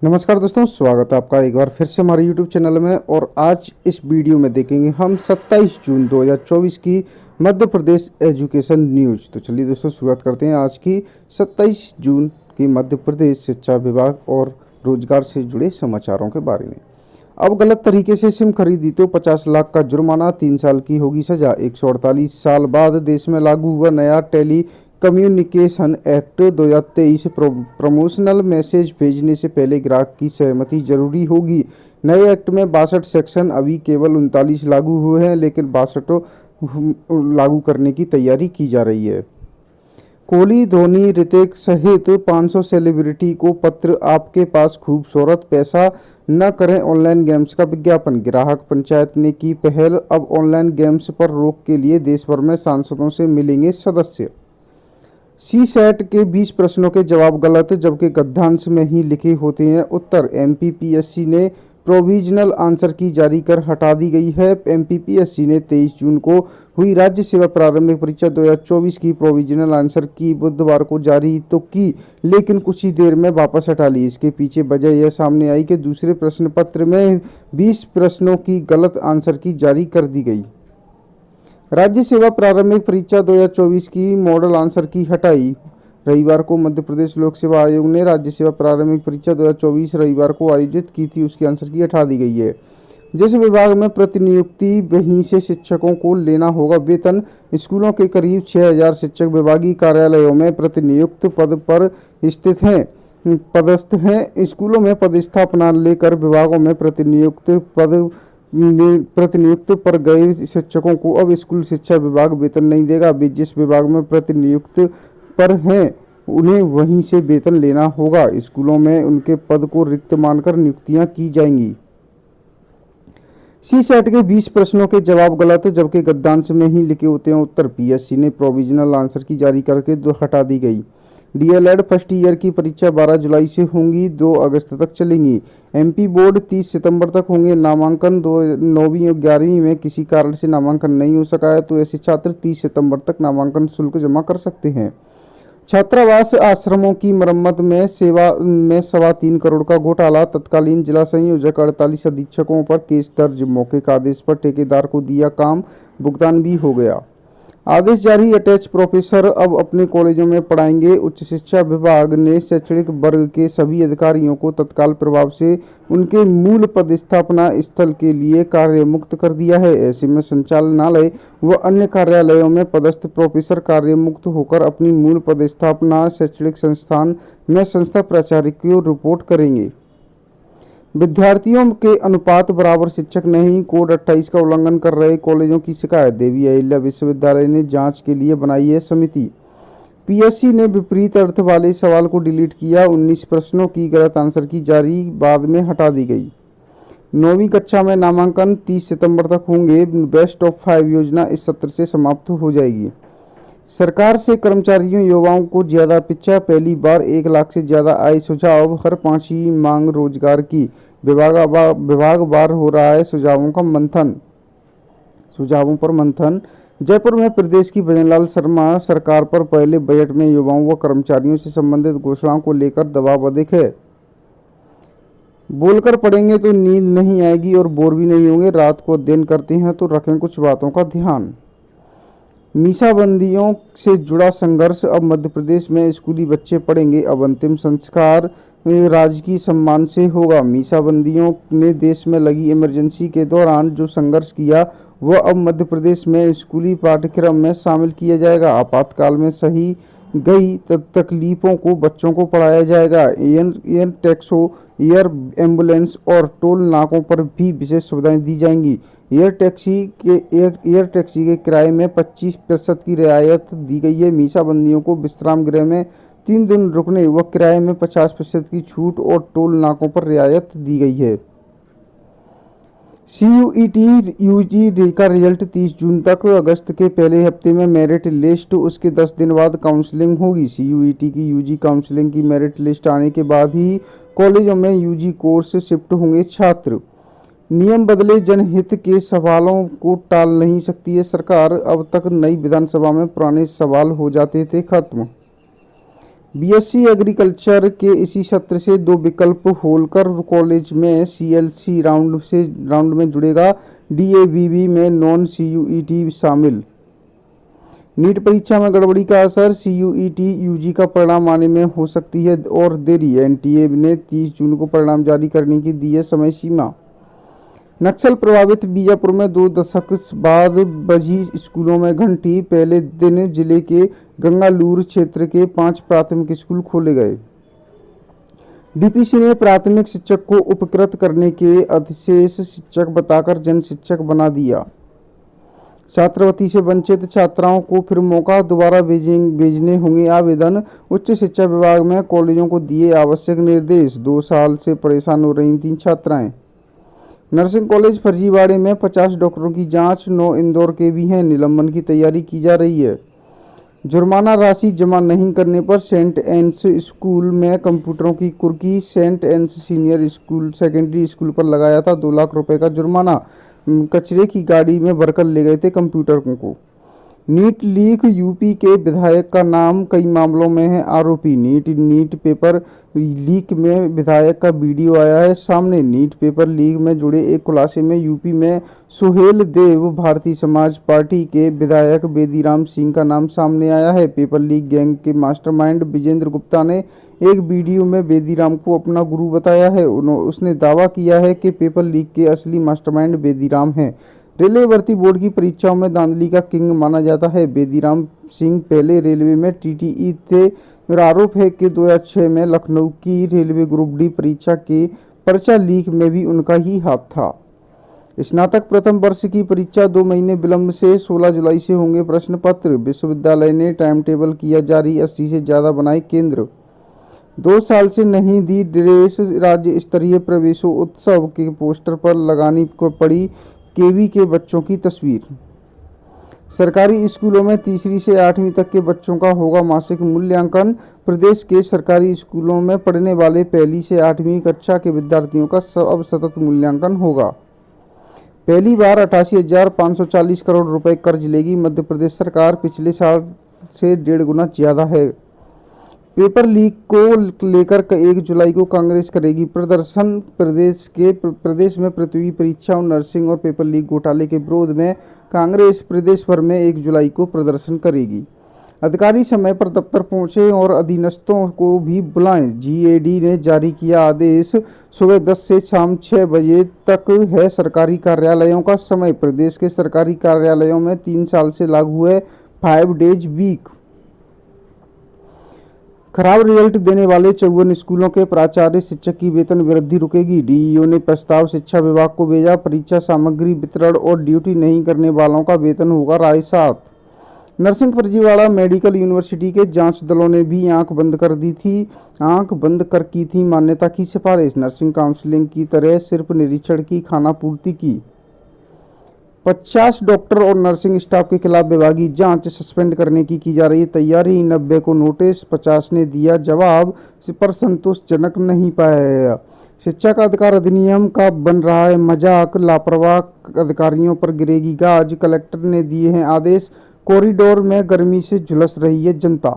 नमस्कार दोस्तों, स्वागत है आपका एक बार फिर से हमारे YouTube चैनल में। और आज इस वीडियो में देखेंगे हम 27 जून 2024 की मध्य प्रदेश एजुकेशन न्यूज़। तो चलिए दोस्तों शुरुआत करते हैं आज की 27 जून की मध्य प्रदेश शिक्षा विभाग और रोजगार से जुड़े समाचारों के बारे में। अब गलत तरीके से सिम खरीदी तो 50 लाख का जुर्माना, 3 साल की होगी सजा। 148 साल बाद देश में लागू हुआ नया telecommunication act 2023। Promotional message भेजने से पहले ग्राहक की सहमति जरूरी होगी। नए एक्ट में 62 सेक्शन, अभी केवल 39 लागू हुए हैं, लेकिन 62 लागू करने की तैयारी की जा रही है। कोहली, धोनी, ऋतिक सहित 500 सेलिब्रिटी को पत्र, आपके पास खूबसूरत पैसा न करें ऑनलाइन गेम्स का विज्ञापन। ग्राहक पंचायत ने की पहल, अब ऑनलाइन गेम्स पर रोक के लिए देश भर में सांसदों से मिलेंगे सदस्य। सी सेट के 20 प्रश्नों के जवाब गलत, जबकि गद्यांश में ही लिखे होते हैं उत्तर। एमपीपीएससी ने प्रोविजनल आंसर की जारी कर हटा दी गई है। एमपीपीएससी ने 23 जून को हुई राज्य सेवा प्रारंभिक परीक्षा 2024 की प्रोविजनल आंसर की बुधवार को जारी तो की, लेकिन कुछ ही देर में वापस हटा ली। इसके पीछे वजह यह सामने आई कि दूसरे प्रश्न पत्र में 20 प्रश्नों की गलत आंसर की जारी कर दी गई। राज्य सेवा प्रारंभिक परीक्षा 2024 की मॉडल आंसर की हटाई। रविवार को मध्य प्रदेश लोक सेवा आयोग ने राज्य सेवा प्रारंभिक परीक्षा 2024 रविवार को आयोजित की थी, उसकी आंसर की हटा दी गई है। जिस विभाग में प्रतिनियुक्ति, वहीं से शिक्षकों को लेना होगा वेतन। स्कूलों के करीब 6000 शिक्षक विभागीय कार्यालयों में प्रतिनियुक्त पद पर स्थित हैं, पदस्थ हैं। स्कूलों में पदस्थापना लेकर विभागों में प्रतिनियुक्त पर गए शिक्षकों को अब स्कूल शिक्षा विभाग वेतन नहीं देगा। वे जिस विभाग में प्रतिनियुक्त पर हैं उन्हें वहीं से वेतन लेना होगा। स्कूलों में उनके पद को रिक्त मानकर नियुक्तियां की जाएंगी। सी सेट के 20 प्रश्नों के जवाब गलत, जबकि गद्यांश में ही लिखे होते हैं उत्तर। पीएससी ने प्रोविजनल आंसर की जारी करके हटा दी गई। डीएलएड फर्स्ट ईयर की परीक्षा 12 जुलाई से होंगी, 2 अगस्त तक चलेंगी। एमपी बोर्ड 30 सितंबर तक होंगे नामांकन। 9वीं और 11वीं में किसी कारण से नामांकन नहीं हो सका है तो ऐसे छात्र 30 सितंबर तक नामांकन शुल्क जमा कर सकते हैं। छात्रावास आश्रमों की मरम्मत में 3.25 करोड़ का घोटाला, तत्कालीन जिला संयोजक 48 अधीक्षकों पर केस दर्ज। मौके का आदेश पर ठेकेदार को दिया काम, भुगतान भी हो गया। आदेश जारी, अटैच प्रोफेसर अब अपने कॉलेजों में पढ़ाएंगे। उच्च शिक्षा विभाग ने शैक्षणिक वर्ग के सभी अधिकारियों को तत्काल प्रभाव से उनके मूल पदस्थापना स्थल के लिए कार्य मुक्त कर दिया है। ऐसे में संचालनालय व अन्य कार्यालयों में पदस्थ प्रोफेसर कार्य मुक्त होकर अपनी मूल पदस्थापना शैक्षणिक संस्थान में संस्था प्राचार्य को रिपोर्ट करेंगे। विद्यार्थियों के अनुपात बराबर शिक्षक नहीं, कोड 28 का उल्लंघन कर रहे कॉलेजों की शिकायत। देवी अहिल्या विश्वविद्यालय ने जांच के लिए बनाई है समिति। पीएससी ने विपरीत अर्थ वाले सवाल को डिलीट किया। 19 प्रश्नों की गलत आंसर की जारी बाद में हटा दी गई। 9वीं कक्षा में नामांकन 30 सितंबर तक होंगे। बेस्ट ऑफ 5 योजना इस सत्र से समाप्त हो जाएगी। सरकार से कर्मचारियों युवाओं को ज्यादा अपेक्षा, पहली बार 1 लाख से ज्यादा आय सुझाव। हर 5वीं मांग रोजगार की। विभाग बार हो रहा है सुझावों पर मंथन। जयपुर में प्रदेश की भजनलाल शर्मा सरकार पर पहले बजट में युवाओं व कर्मचारियों से संबंधित घोषणाओं को लेकर दबाव अधिक है। बोलकर पढ़ेंगे तो नींद नहीं आएगी और बोर भी नहीं होंगे। रात को अध्ययन करते हैं तो रखें कुछ बातों का ध्यान। मीसाबंदियों से जुड़ा संघर्ष, अब मध्य प्रदेश में स्कूली बच्चे पढ़ेंगे। अब अंतिम संस्कार राजकीय सम्मान से होगा। मीसाबंदियों ने देश में लगी इमरजेंसी के दौरान जो संघर्ष किया वह अब मध्य प्रदेश में स्कूली पाठ्यक्रम में शामिल किया जाएगा। आपातकाल में सही गई तकलीफों को बच्चों को पढ़ाया जाएगा। एयर टैक्सों, एयर एम्बुलेंस और टोल नाकों पर भी विशेष सुविधाएं दी जाएंगी। एयर टैक्सी के किराए में 25% की रियायत दी गई है। मीसाबंदियों को विश्राम गृह में 3 दिन रुकने व किराए में 50% की छूट और टोल नाकों पर रियायत दी गई है। CUET यूजी का रिजल्ट 30 जून तक। अगस्त के पहले हफ्ते में मेरिट लिस्ट, उसके 10 दिन बाद काउंसलिंग होगी। CUET की यूजी काउंसलिंग की मेरिट लिस्ट आने के बाद ही कॉलेजों में यूजी कोर्स शिफ्ट होंगे छात्र। नियम बदले, जनहित के सवालों को टाल नहीं सकती है सरकार। अब तक नई विधानसभा में पुराने सवाल हो जाते थे खत्म। बीएससी एग्रीकल्चर के इसी सत्र से 2 विकल्प होलकर कॉलेज में सीएलसी राउंड में जुड़ेगा। डीएवीबी में नॉन सीयूईटी शामिल। नीट परीक्षा में गड़बड़ी का असर, सीयूईटी यूजी का परिणाम आने में हो सकती है और देरी। एनटीए ने 30 जून को परिणाम जारी करने की दी है समय सीमा। नक्सल प्रभावित बीजापुर में 2 दशक बाद बजी स्कूलों में घंटी। पहले दिन जिले के गंगालूर क्षेत्र के 5 प्राथमिक स्कूल खोले गए। डीपीसी ने प्राथमिक शिक्षक को उपकृत करने के अधिशेष शिक्षक बताकर जन शिक्षक बना दिया। छात्रवृत्ति से वंचित छात्राओं को फिर मौका, दोबारा भेजने होंगे आवेदन। उच्च शिक्षा विभाग में कॉलेजों को दिए आवश्यक निर्देश। 2 साल से परेशान हो रही थीं छात्राएं। नर्सिंग कॉलेज फर्जीवाड़े में 50 डॉक्टरों की जांच, 9 इंदौर के भी हैं। निलंबन की तैयारी की जा रही है। जुर्माना राशि जमा नहीं करने पर सेंट एन्स स्कूल में कंप्यूटरों की कुर्की। Saint Anne's senior school secondary school पर लगाया था 2 लाख रुपए का जुर्माना। कचरे की गाड़ी में भरकर ले गए थे कंप्यूटरों को। नीट लीक, यूपी के विधायक का नाम कई मामलों में है आरोपी। नीट पेपर लीक में विधायक का वीडियो आया है सामने। नीट पेपर लीक में जुड़े एक खुलासे में यूपी में सुहेल देव भारतीय समाज पार्टी के विधायक बेदीराम सिंह का नाम सामने आया है। पेपर लीक गैंग के मास्टरमाइंड विजेंद्र गुप्ता ने एक वीडियो में बेदीराम को अपना गुरु बताया है। उसने दावा किया है कि पेपर लीक के असली मास्टरमाइंड बेदीराम हैं। रेलवे भर्ती बोर्ड की परीक्षाओं में धांधली का किंग माना जाता है। बेदीराम सिंह पहले रेलवे में टीटीई थे और आरोप है कि 2006 में लखनऊ की रेलवे ग्रुप डी परीक्षा के पर्चा लीक में भी उनका ही हाथ था। स्नातक प्रथम वर्ष की परीक्षा 2 महीने विलंब से 16 जुलाई से होंगे प्रश्न पत्र। विश्वविद्यालय ने टाइम टेबल किया जारी, 80 से ज़्यादा बनाए केंद्र। 2 साल से नहीं दी ड्रेस, राज्य स्तरीय प्रवेशोत्सव के पोस्टर पर लगानी पड़ी केवी के बच्चों की तस्वीर। सरकारी स्कूलों में तीसरी से 8वीं तक के बच्चों का होगा मासिक मूल्यांकन। प्रदेश के सरकारी स्कूलों में पढ़ने वाले पहली से 8वीं कक्षा के विद्यार्थियों का अब सतत मूल्यांकन होगा। पहली बार 88,540 करोड़ रुपए कर्ज लेगी मध्य प्रदेश सरकार। पिछले साल से 1.5 गुना ज्यादा है। पेपर लीक को लेकर 1 जुलाई को कांग्रेस करेगी प्रदर्शन। प्रदेश में पृथ्वी परीक्षा, नर्सिंग और पेपर लीक घोटाले के विरोध में कांग्रेस प्रदेश भर में 1 जुलाई को प्रदर्शन करेगी। अधिकारी समय पर दफ्तर पहुंचे और अधीनस्थों को भी बुलाएं। जीएडी ने जारी किया आदेश। सुबह 10 से शाम 6 बजे तक है सरकारी कार्यालयों का समय। प्रदेश के सरकारी कार्यालयों में 3 साल से लागू है 5 डेज वीक। खराब रिजल्ट देने वाले 54 स्कूलों के प्राचार्य शिक्षक की वेतन वृद्धि रुकेगी। डीईओ ने प्रस्ताव शिक्षा विभाग को भेजा। परीक्षा सामग्री वितरण और ड्यूटी नहीं करने वालों का वेतन होगा राय 7। नर्सिंग फर्जीवाड़ा, मेडिकल यूनिवर्सिटी के जांच दलों ने भी आंख बंद कर की थी मान्यता की सिफारिश। नर्सिंग काउंसलिंग की तरह सिर्फ निरीक्षण की खानापूर्ति की। 50 डॉक्टर और नर्सिंग स्टाफ के खिलाफ विभागीय जांच सस्पेंड करने की जा रही तैयारी। 90 को नोटिस, 50 ने दिया जवाब पर संतोषजनक नहीं पाया गया। शिक्षा का अधिकार अधिनियम का बन रहा है मजाक, लापरवाह अधिकारियों पर गिरेगी गाज। कलेक्टर ने दिए हैं आदेश। कॉरिडोर में गर्मी से झुलस रही है जनता।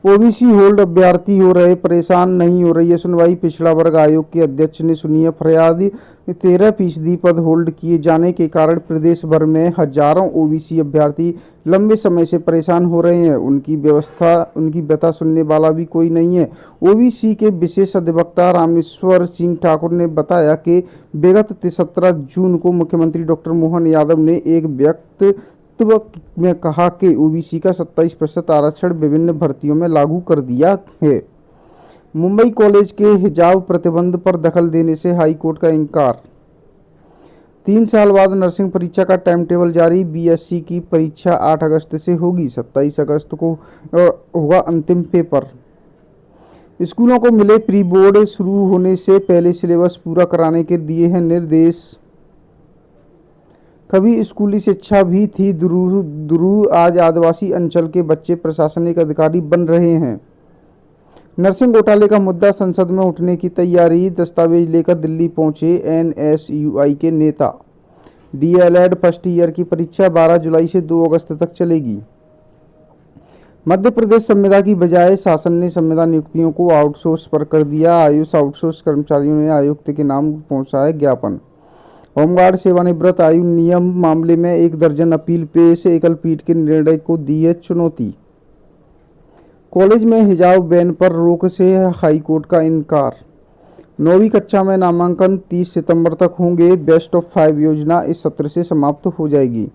ओबीसी होल्ड अभ्यर्थी हो रहे परेशान, नहीं हो रही है सुनवाई। पिछड़ा वर्ग आयोग के अध्यक्ष ने सुनी है फरियाद। 13% पद होल्ड किए जाने के कारण प्रदेश भर में हजारों ओबीसी अभ्यर्थी लंबे समय से परेशान हो रहे हैं। उनकी व्यथा सुनने वाला भी कोई नहीं है। ओबीसी के विशेष अधिवक्ता रामेश्वर सिंह ठाकुर ने बताया कि विगत 17 जून को मुख्यमंत्री डॉक्टर मोहन यादव ने एक वक्तव्य में कहा कि ओबीसी का 27% आरक्षण विभिन्न भर्तियों में लागू कर दिया है। मुंबई कॉलेज के हिजाब प्रतिबंध पर दखल देने से हाई कोर्ट का इंकार। 3 साल बाद नर्सिंग परीक्षा का टाइम टेबल जारी। बीएससी की परीक्षा 8 अगस्त से होगी। 27 अगस्त को होगा अंतिम पेपर। स्कूलों को मिले प्री बोर्ड। शुरू होने से पहले सिलेबस पूरा कराने के दिए हैं निर्देश। कभी स्कूली शिक्षा भी थी दुरू, आज आदिवासी अंचल के बच्चे प्रशासनिक अधिकारी बन रहे हैं। नर्सिंग घोटाले का मुद्दा संसद में उठने की तैयारी। दस्तावेज लेकर दिल्ली पहुंचे एनएसयूआई के नेता। डीएलएड फर्स्ट ईयर की परीक्षा 12 जुलाई से 2 अगस्त तक चलेगी। मध्य प्रदेश संविदा की बजाय शासन ने संविदा नियुक्तियों को आउटसोर्स पर कर दिया। आयुष आउटसोर्स कर्मचारियों ने आयुक्त के नाम पहुंचाया ज्ञापन। होमगार्ड सेवानिवृत्त आयु नियम मामले में 1 दर्जन अपील पेश, एकल पीठ के निर्णय को दी है चुनौती। कॉलेज में हिजाब बैन पर रोक से हाईकोर्ट का इनकार। 9वीं कक्षा में नामांकन 30 सितंबर तक होंगे। बेस्ट ऑफ 5 योजना इस सत्र से समाप्त हो जाएगी।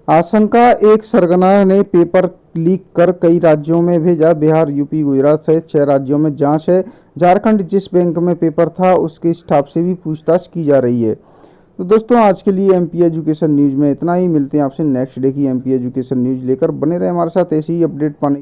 आशंका, एक सरगना ने पेपर लीक कर कई राज्यों में भेजा। बिहार, यूपी, गुजरात सहित 6 राज्यों में जांच है। झारखंड जिस बैंक में पेपर था उसके स्टाफ से भी पूछताछ की जा रही है। तो दोस्तों आज के लिए एमपी एजुकेशन न्यूज़ में इतना ही। मिलते हैं आपसे नेक्स्ट डे की एमपी एजुकेशन न्यूज़ लेकर। बने रहे हमारे साथ ऐसी ही अपडेट पाने।